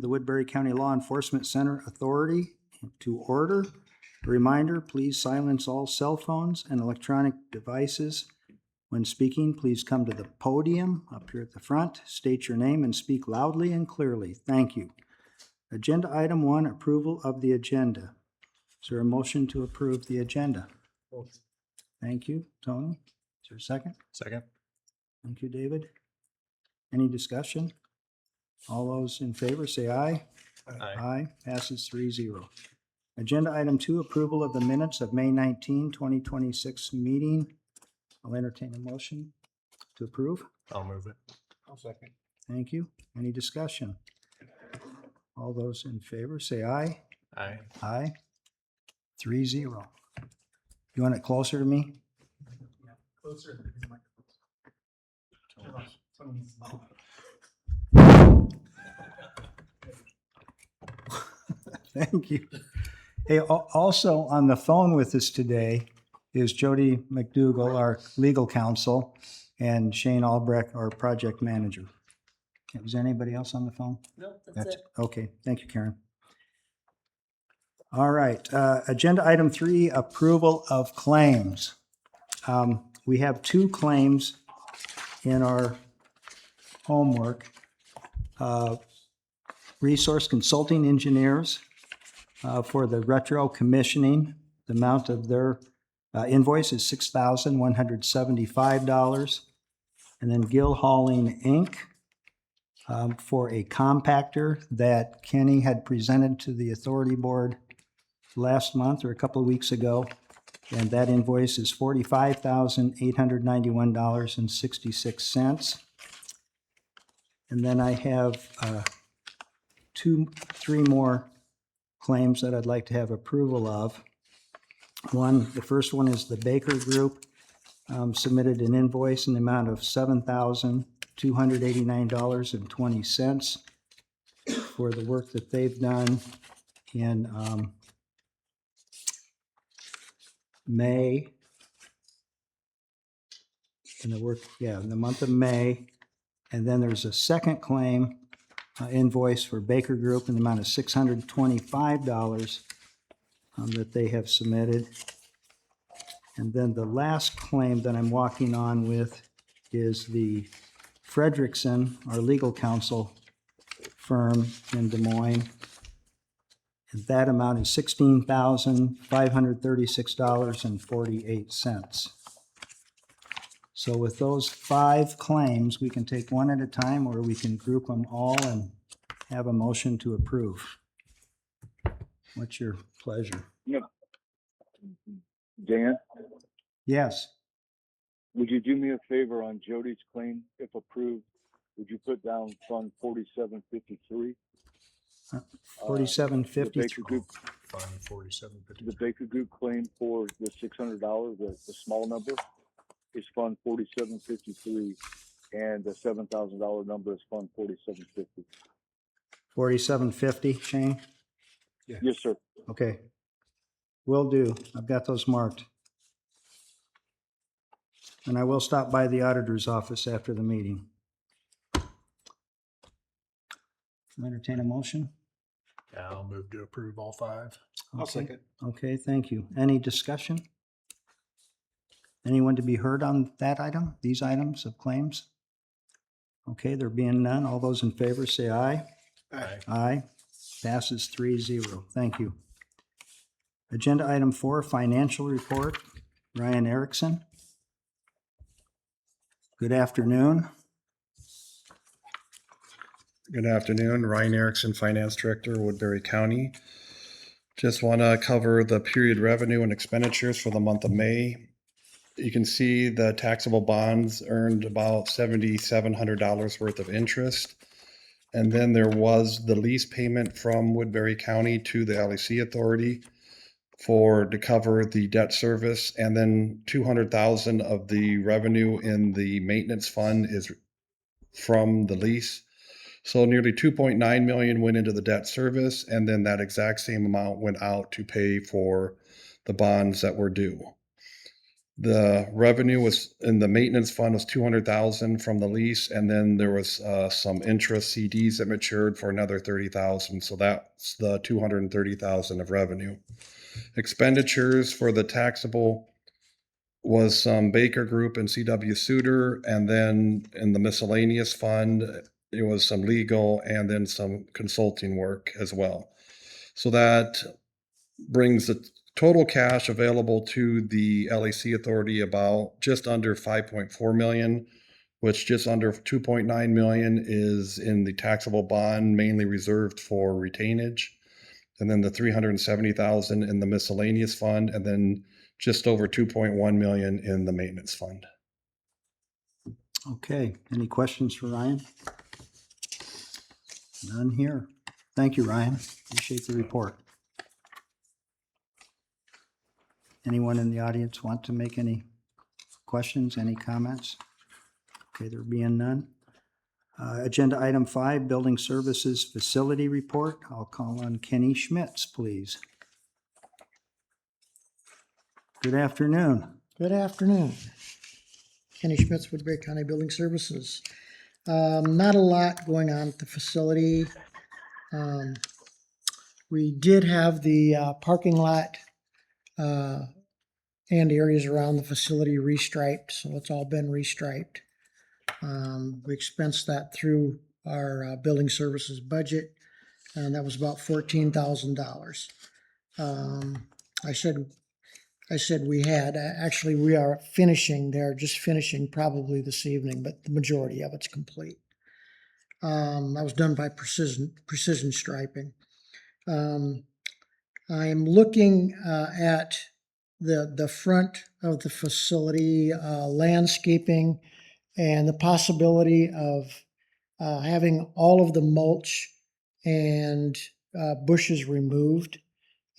The Woodbury County Law Enforcement Center Authority to order. A reminder, please silence all cell phones and electronic devices. When speaking, please come to the podium up here at the front, state your name and speak loudly and clearly. Thank you. Agenda item 1, approval of the agenda. Is there a motion to approve the agenda? Motion. Thank you, Tony. Is there a second? Second. Thank you, David. Any discussion? All those in favor say aye. Aye. Aye. Passes 3-0. Agenda item 2, approval of the minutes of May 19, 2026 meeting. I'll entertain a motion to approve. I'll move it. I'll second. Thank you. Any discussion? All those in favor say aye. Aye. Aye. 3-0. You want it closer to me? Yeah, closer to the microphone. Someone needs to know. Thank you. Hey, also on the phone with us today is Jody McDougall, our legal counsel, and Shane Albrecht, our project manager. Was there anybody else on the phone? No, that's it. Okay, thank you, Karen. All right, agenda item 3, approval of claims. We have 2 claims in our homework. Resource Consulting Engineers for the retro commissioning. The amount of their invoice is $6,175. And then Gill Hauling, Inc. For a compactor that Kenny had presented to the authority board last month or a couple of weeks ago. And that invoice is $45,891.66. And then I have 3 more claims that I'd like to have approval of. The first one is the Baker Group submitted an invoice in the amount of $7,289.20 for the work that they've done in May. In the month of May. And then there's a second claim invoice for Baker Group in the amount of $625 that they have submitted. And then the last claim that I'm walking on with is the Frederickson, our legal counsel firm in Des Moines. And that amount is $16,536.48. So with those 5 claims, we can take one at a time, or we can group them all and have a motion to approve. What's your pleasure? Yep. Dan, Yes. would you do me a favor on Jody's claim? If approved, would you put down Fund 4753? 4750. The Baker Group, Fund 4750. the Baker Group claim for the $600, the small number, is Fund 4753, and the $7,000 number is Fund 4750. 4750, Shane? Yes, sir. Okay. Will do. I've got those marked. And I will stop by the auditor's office after the meeting. Entertain a motion? Yeah, I'll move to approve all 5. I'll second. Okay, thank you. Any discussion? Anyone to be heard on that item, these items of claims? Okay, there being none, all those in favor say aye. Aye. Aye. Passes 3-0. Thank you. Agenda item 4, financial report. Ryan Erickson. Good afternoon. Good afternoon, Ryan Erickson, Finance Director, Woodbury County. Just want to cover the period revenue and expenditures for the month of May. You can see the taxable bonds earned about $7,700 worth of interest. And then there was the lease payment from Woodbury County to the LEC Authority to cover the debt service. And then $200,000 of the revenue in the maintenance fund is from the lease. So nearly $2.9 million went into the debt service, and then that exact same amount went out to pay for the bonds that were due. The revenue was in the maintenance fund was 200,000 from the lease, and then there was some interest CDs that matured for another 30,000. So that's the 230,000 of revenue. Expenditures for the taxable was some Baker Group and CW Suter, and then in the miscellaneous fund, it was some legal and then some consulting work as well. So that brings the total cash available to the LEC Authority about just under 5.4 million, which just under 2.9 million is in the taxable bond, mainly reserved for retainage. And then the 370,000 in the miscellaneous fund, and then just over 2.1 million in the maintenance fund. Okay, any questions for Ryan? None here. Thank you, Ryan. Appreciate the report. Anyone in the audience want to make any questions, any comments? Okay, there being none. Agenda item 5, Building Services Facility Report. I'll call on Kenny Schmitz, please. Good afternoon. Good afternoon. Kenny Schmitz, Woodbury County Building Services. Not a lot going on at the facility. We did have the parking lot and areas around the facility restriped, so it's all been restriped. We expensed that through our building services budget, and that was about $14,000. I said we had. Actually, we are finishing there, just finishing probably this evening, but the majority of it's complete. That was done by precision striping. I'm looking at the front of the facility, landscaping, and the possibility of having all of the mulch and bushes removed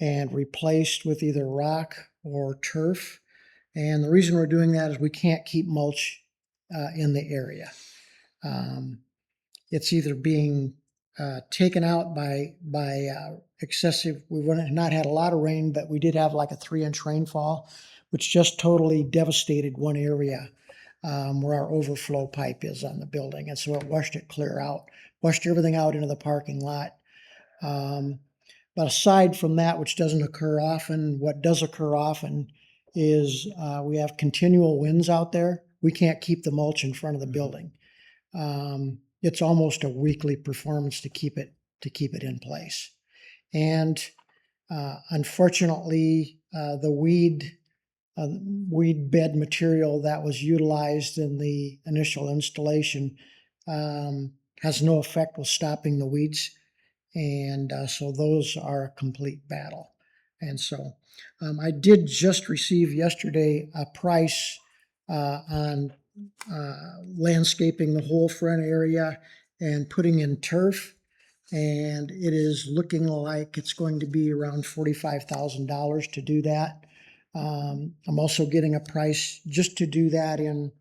and replaced with either rock or turf. And the reason we're doing that is we can't keep mulch in the area. It's either being taken out by excessive, we've not had a lot of rain, but we did have like a 3-inch rainfall, which just totally devastated one area where our overflow pipe is on the building. And so it washed it clear out, washed everything out into the parking lot. But aside from that, which doesn't occur often, what does occur often is we have continual winds out there. We can't keep the mulch in front of the building. It's almost a weekly performance to keep it in place. And unfortunately, the weed bed material that was utilized in the initial installation has no effect with stopping the weeds. And so those are a complete battle. And so I did just receive yesterday a price on landscaping the whole front area and putting in turf. And it is looking like it's going to be around $45,000 to do that. I'm also getting a price just to do that in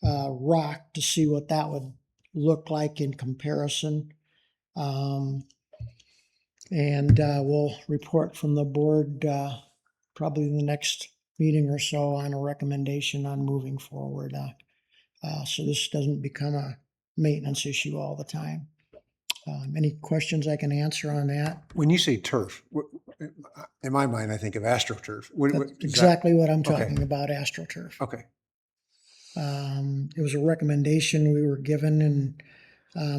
rock to see what that would look like in comparison. And we'll report from the board probably in the next meeting or so on a recommendation on moving forward. So this doesn't become a maintenance issue all the time. Any questions I can answer on that? When you say turf, in my mind, I think of AstroTurf. That's exactly what I'm talking about, AstroTurf. Okay. It was a recommendation we were given, and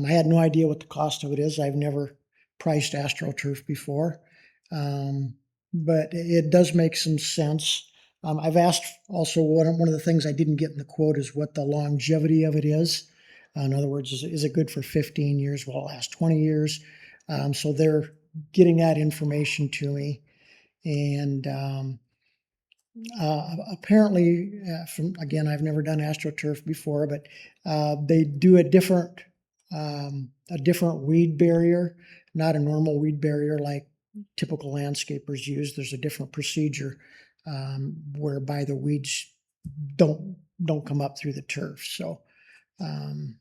I had no idea what the cost of it is. I've never priced AstroTurf before, but it does make some sense. I've asked also, one of the things I didn't get in the quote is what the longevity of it is. In other words, is it good for 15 years? Will it last 20 years? So they're getting that information to me. And apparently, again, I've never done AstroTurf before, but they do a different weed barrier, not a normal weed barrier like typical landscapers use. There's a different procedure whereby the weeds don't come up through the turf. So, and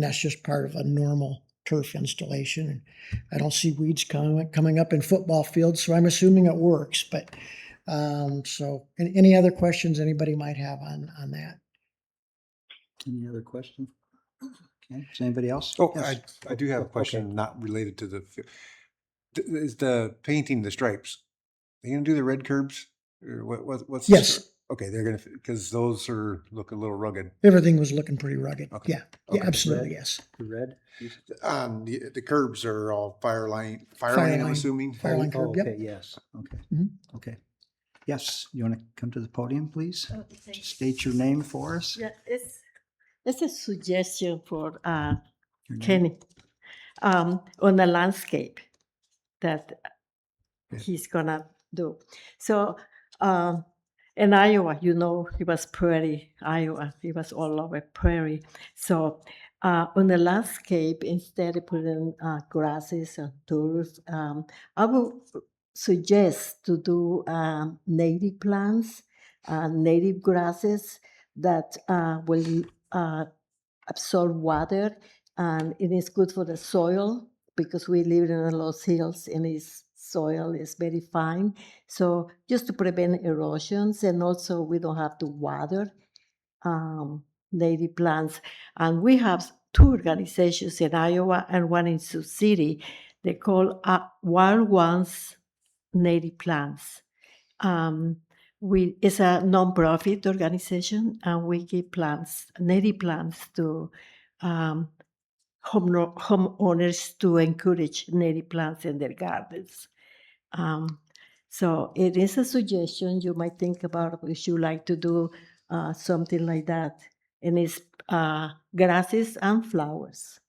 that's just part of a normal turf installation. And I don't see weeds coming up in football fields, so I'm assuming it works. But So any other questions anybody might have on that? Any other questions? Okay, is anybody else? Oh, Yes. I do have a Okay. question not related to the, is the painting the stripes? Are you gonna do the red curbs? Or what's? the Yes. story? Okay, they're gonna, because those are looking a little rugged. Everything was looking pretty rugged. Okay. Yeah, yeah, Okay. absolutely, Red? yes. The red? The curbs are all fire line, I'm assuming. Fire line Oh, curb, yep. okay, yes, okay. Mhm. Okay. Yes, you want to come to the podium, please? Oh, Just thanks. state your name for us. Yeah, it's a suggestion for Your name. Kenny on the landscape that Okay. he's gonna do. So in Iowa, it was prairie, Iowa. It was all over prairie. So on the landscape, instead of putting grasses and turf, I would suggest to do native plants, native grasses that will absorb water, and it is good for the soil because we live in the Los Hills and its soil is very fine. So just to prevent erosions, and also we don't have to water native plants. And we have two organizations in Iowa and one in Sioux City. They call Wild Ones Native Plants. It's a nonprofit organization, and we give plants, native plants, to homeowners to encourage native plants in their gardens. So it is a suggestion you might think about if you like to do something like that. And it's grasses and flowers.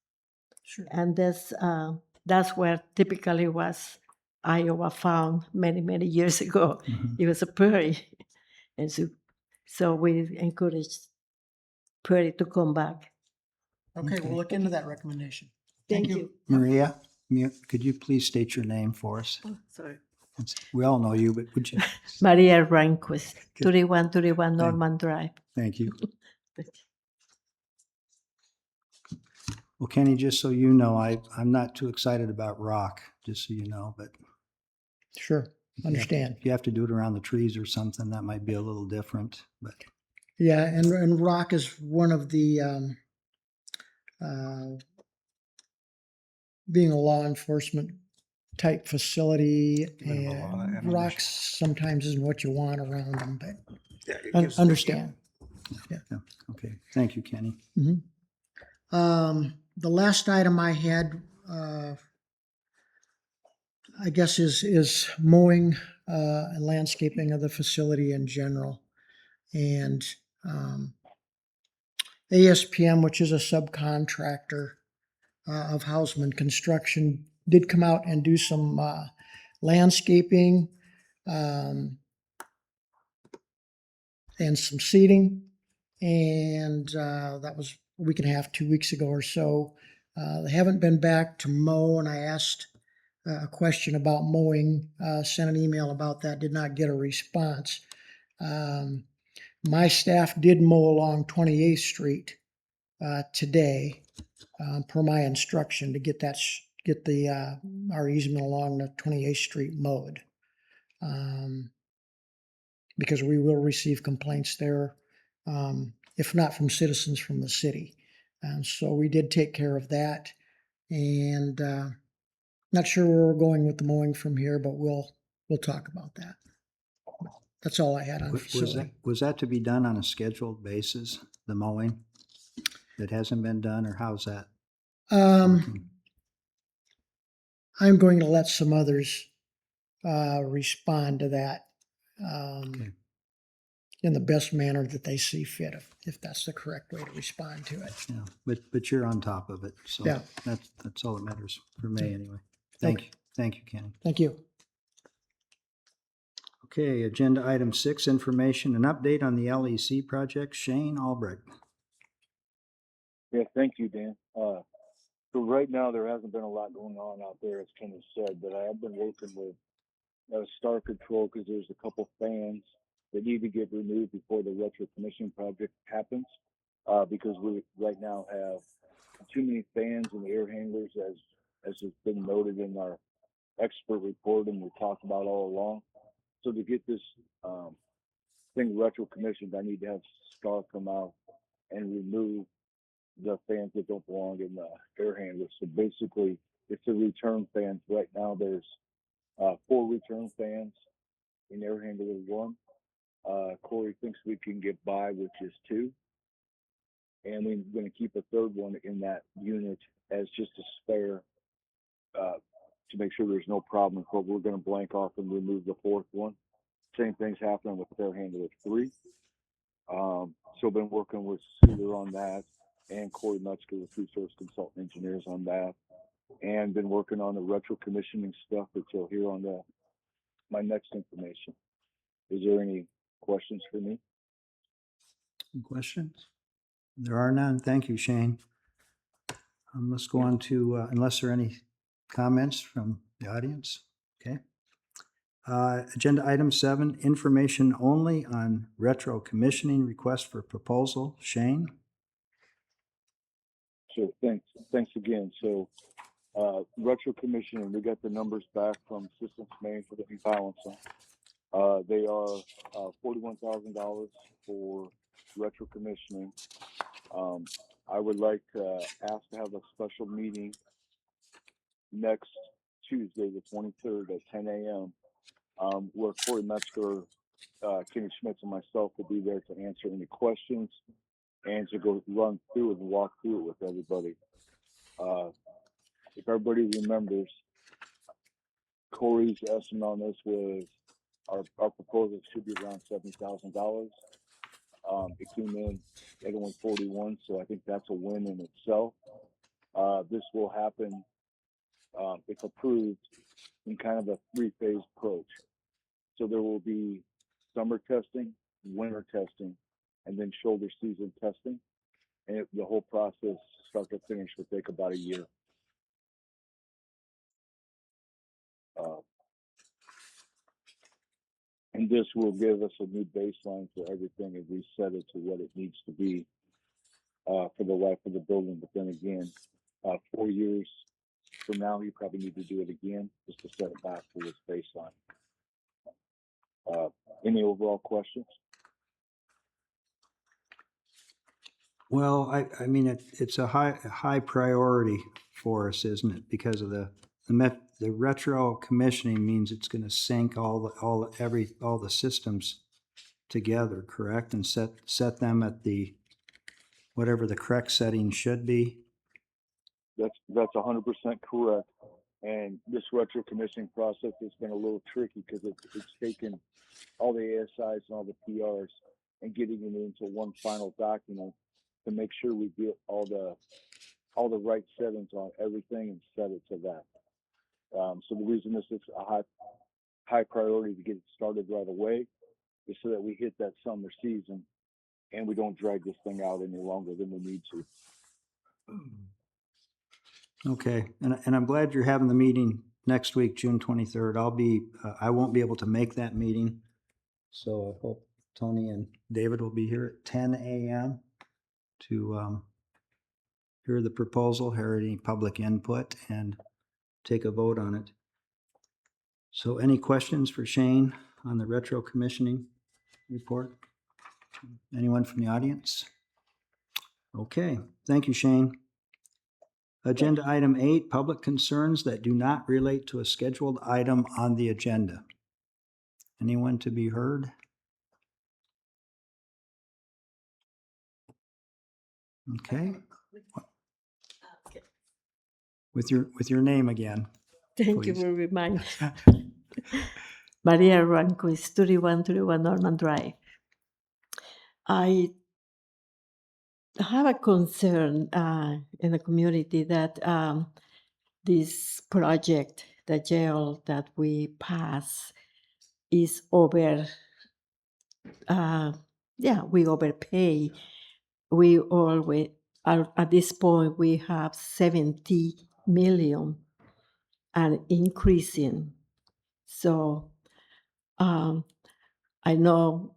Sure. And that's where typically was Iowa found many, many years ago. Mhm. It was a prairie. And so we encourage prairie to come back. Okay, Okay. we'll look into that recommendation. Thank you. Maria, could you please state your name for us? Oh, sorry. We all know you, but would you? Maria Rehnquist, Good. 3131 Norman Drive. Thank you. Well, Kenny, just so you know, I'm not too excited about rock, just so you know, but Sure, understand. if you have to do it around the trees or something, that might be a little different, but Yeah, and rock is one of the, being a law enforcement type facility, Minimum amount of and ammunition. rocks sometimes isn't what you want around them, but Yeah, it gives- understand. yeah, okay. Thank you, Kenny. The last item I had, I guess, is mowing and landscaping of the facility in general. And ASPM, which is a subcontractor of Hausman Construction, did come out and do some landscaping and some seeding. And that was a week and a half, 2 weeks ago or so. They haven't been back to mow, and I asked a question about mowing, sent an email about that, did not get a response. My staff did mow along 28th Street today, per my instruction, to get our easement along the 28th Street mowed. Because we will receive complaints there, if not from citizens, from the city. And so we did take care of that. And not sure where we're going with the mowing from here, but we'll talk about that. That's all I had on facility. Was that to be done on a scheduled basis, the mowing? That hasn't been done, or how's that working? I'm going to let some others respond to that Okay. in the best manner that they see fit, if that's the correct way to respond to it. Yeah, but you're on top of it, so Yeah. that's all that matters for me anyway. Thank you, Kenny. Thank you. Okay, agenda item 6, information and update on the LEC project. Shane Albrecht. Yeah, thank you, Dan. So right now there hasn't been a lot going on out there, as Kenny said, but I have been working with Star Control because there's a couple fans that need to get removed before the retro commission project happens. Because we right now have too many fans and air handlers, as has been noted in our expert report and we talked about all along. So to get this thing retro commissioned, I need to have Star come out and remove the fans that don't belong in the air handlers. So basically, it's the return fans. Right now, there's 4 return fans in air handler 1. Corey thinks we can get by, which is 2. And we're going to keep a 3rd one in that unit as just a spare to make sure there's no problem. But we're going to blank off and remove the 4th one. Same thing's happening with air handler 3. So been working with Cedar on that and Corey Metzger with Resource Consultant Engineers on that, and been working on the retro commissioning stuff that you'll hear on my next information. Is there any questions for me? Any questions? There are none. Thank you, Shane. Let's go on to, unless there are any comments from the audience. Okay. Agenda item 7, information only on retro commissioning request for proposal. Shane? So thanks again. So retro commissioning, we got the numbers back from Systems Maine for the imbalance. They are $41,000 for retro commissioning. I would like to ask to have a special meeting next Tuesday, the 23rd at 10 a.m. Where Corey Metzger, Kenny Schmitz, and myself will be there to answer any questions and to go run through it and walk through it with everybody. If everybody remembers, Corey's estimate on this was our proposal should be around $70,000. It came in at only 41, so I think that's a win in itself. This will happen, if approved, in kind of a 3-phase approach. So there will be summer testing, winter testing, and then shoulder season testing. And the whole process, start to finish, will take about a year. And this will give us a new baseline for everything and reset it to what it needs to be for the life of the building. But then again, 4 years from now, you probably need to do it again just to set it back to this baseline. Any overall questions? Well, I mean, it's a high priority for us, isn't it? Because of the retro commissioning means it's going to sync all the systems together, correct? And set them at the whatever the correct setting should be. That's 100% correct. And this retro commissioning process has been a little tricky because it's taken all the ASIs and all the PRs and getting it into one final document to make sure we get all the right settings on everything and set it to that. So the reason this is a high priority to get it started right away is so that we hit that summer season and we don't drag this thing out any longer than we need to. Okay, and I'm glad you're having the meeting next week, June 23rd. I won't be able to make that meeting, so I hope Tony and David will be here at 10 a.m. to hear the proposal, hear any public input, and take a vote on it. So any questions for Shane on the retro commissioning report? Anyone from the audience? Okay, thank you, Shane. Agenda item 8, public concerns that do not relate to a scheduled item on the agenda. Anyone to be heard? Okay. With your name again. Thank you Please. for reminding. Maria Ranco is 3131 Norman Drive. I have a concern in the community that this project, the jail that we pass, is over. We overpay. We always at this point we have 70 million and increasing. So I know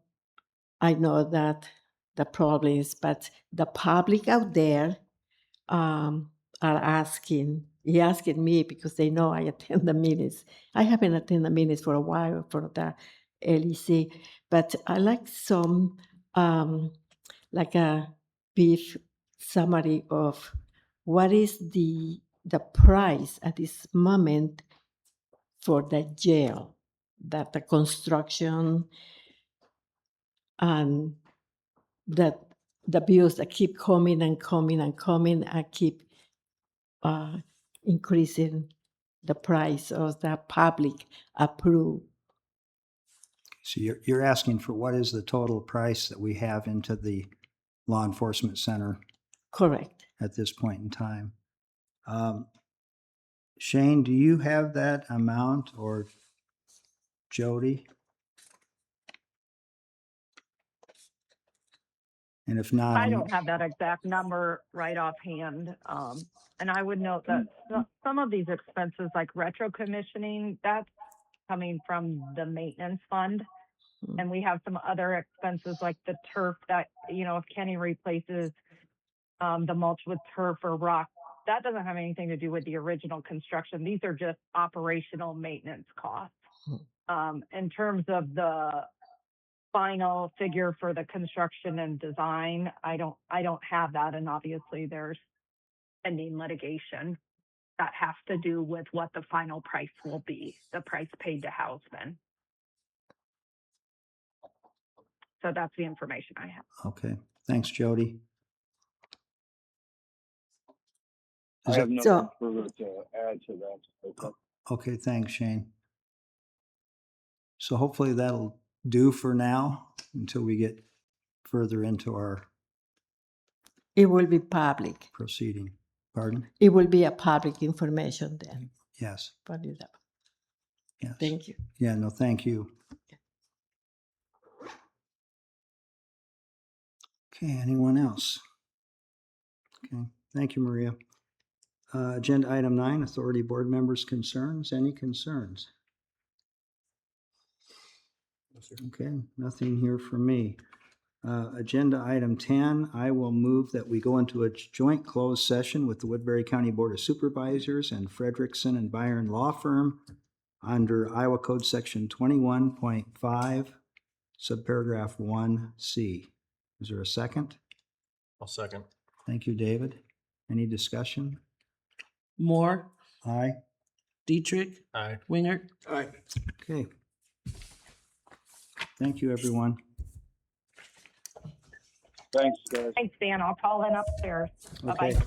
that the problem is, but the public out there are asking me because they know I attend the meetings. I haven't attended the meetings for a while for the LEC, but I like some like a brief summary of what is the price at this moment for the jail, that the construction and that the bills that keep coming and coming and coming and keep increasing the price of the public approved. So you're asking for what is the total price that we have into the law enforcement center Correct. at this point in time. Shane, do you have that amount, or Jody? And if not, I don't have that exact number right offhand. And I would note that some of these expenses, like retro commissioning, that's coming from the maintenance fund. And we have some other expenses like the turf that, if Kenny replaces the mulch with turf or rock, that doesn't have anything to do with the original construction. These are just operational maintenance costs. In terms of the final figure for the construction and design, I don't have that, and obviously there's pending litigation that has to do with what the final price will be, the price paid to Houseman. So that's the information I have. Okay, thanks, Jody. I Is have it- nothing further to add to that. Okay. Okay, thanks, Shane. So hopefully that'll do for now until we get further into our It will be public. proceeding. Pardon? It will be a public information then. Yes, What is that? yes. Thank you. Yeah, no, thank you. Okay, anyone else? Okay, thank you, Maria. Agenda item 9, authority board members' concerns. Any concerns? Okay, nothing here for me. Agenda item 10, I will move that we go into a joint closed session with the Woodbury County Board of Supervisors and Frederickson and Byron Law Firm under Iowa Code Section 21.5, subparagraph 1C. Is there a second? I'll second. Thank you, David. Any discussion? Moore, Aye. Dietrich, Aye. Winger. Aye. Okay. Thank you, everyone. Thanks, guys. Thanks, Dan. I'll call in upstairs. Bye-bye. Okay.